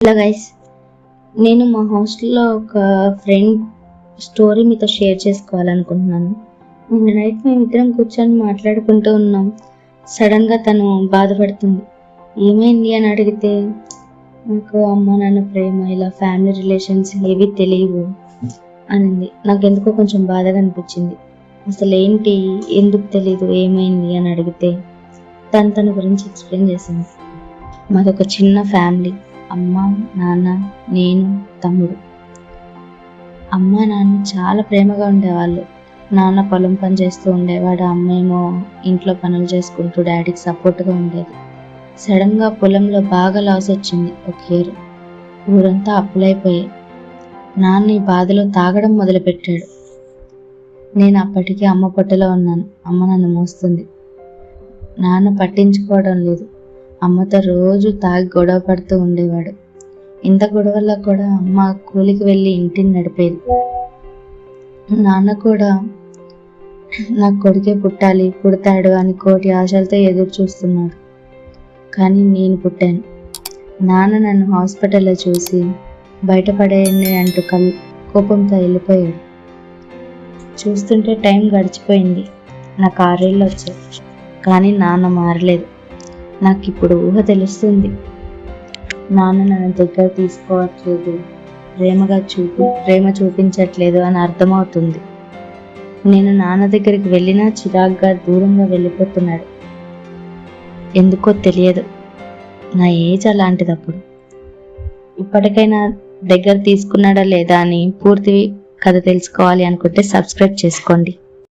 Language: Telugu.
హలో గైస్, నేను మా హాస్టల్లో ఒక ఫ్రెండ్ స్టోరీ మీతో షేర్ చేసుకోవాలనుకుంటున్నాను. నిన్న నైట్ మేమిద్దరం కూర్చొని మాట్లాడుకుంటూ ఉన్నాం. సడన్గా తను బాధపడుతుంది. ఏమైంది అని అడిగితే, నాకు అమ్మ నాన్న ప్రేమ, ఇలా ఫ్యామిలీ రిలేషన్స్ ఏవి తెలియవు అనింది. నాకు ఎందుకో కొంచెం బాధగా అనిపించింది. అసలు ఏంటి, ఎందుకు తెలీదు, ఏమైంది అని అడిగితే తన గురించి ఎక్స్ప్లెయిన్ చేసింది. మాదొక చిన్న ఫ్యామిలీ. అమ్మ, నాన్న, నేను, తమ్ముడు. అమ్మ నాన్న చాలా ప్రేమగా ఉండేవాళ్ళు. నాన్న పొలం పని చేస్తూ ఉండేవాడు, అమ్మ ఏమో ఇంట్లో పనులు చేసుకుంటూ డాడీకి సపోర్ట్గా ఉండేది. సడన్గా పొలంలో బాగా లాస్ వచ్చింది. ఒక ఇయర్ ఊరంతా అప్పులైపోయాయి. నాన్న ఈ బాధలో తాగడం మొదలుపెట్టాడు. నేను అప్పటికే అమ్మ పొట్టలో ఉన్నాను. అమ్మ నన్ను మోస్తుంది. నాన్న పట్టించుకోవడం లేదు. అమ్మతో రోజు తాగి గొడవ పడుతూ ఉండేవాడు. ఇంత గొడవల్లో కూడా అమ్మ కూలికి వెళ్ళి ఇంటిని నడిపేది. నాన్న కూడా నాకు కొడుకే పుట్టాలి, పుడతాడు అని కోటి ఆశలతో ఎదురు చూస్తున్నాడు. కానీ నేను పుట్టాను. నాన్న నన్ను హాస్పిటల్లో చూసి బయటపడేయండి అంటూ కోపంతో వెళ్ళిపోయాడు. చూస్తుంటే టైం గడిచిపోయింది. నాకు 6 ఏళ్ళు వచ్చాయి. కానీ నాన్న మారలేదు. నాకు ఇప్పుడు ఊహ తెలుస్తుంది. నాన్న నన్ను దగ్గర తీసుకోవట్లేదు, ప్రేమ చూపించట్లేదు అని అర్థమవుతుంది. నేను నాన్న దగ్గరికి వెళ్ళినా చిరాగ్గా దూరంగా వెళ్ళిపోతున్నాడు. ఎందుకో తెలియదు, నా ఏజ్ అలాంటిది. అప్పుడు ఇప్పటికైనా దగ్గర తీసుకున్నాడా లేదా అని పూర్తి కథ తెలుసుకోవాలి అనుకుంటే సబ్స్క్రైబ్ చేసుకోండి.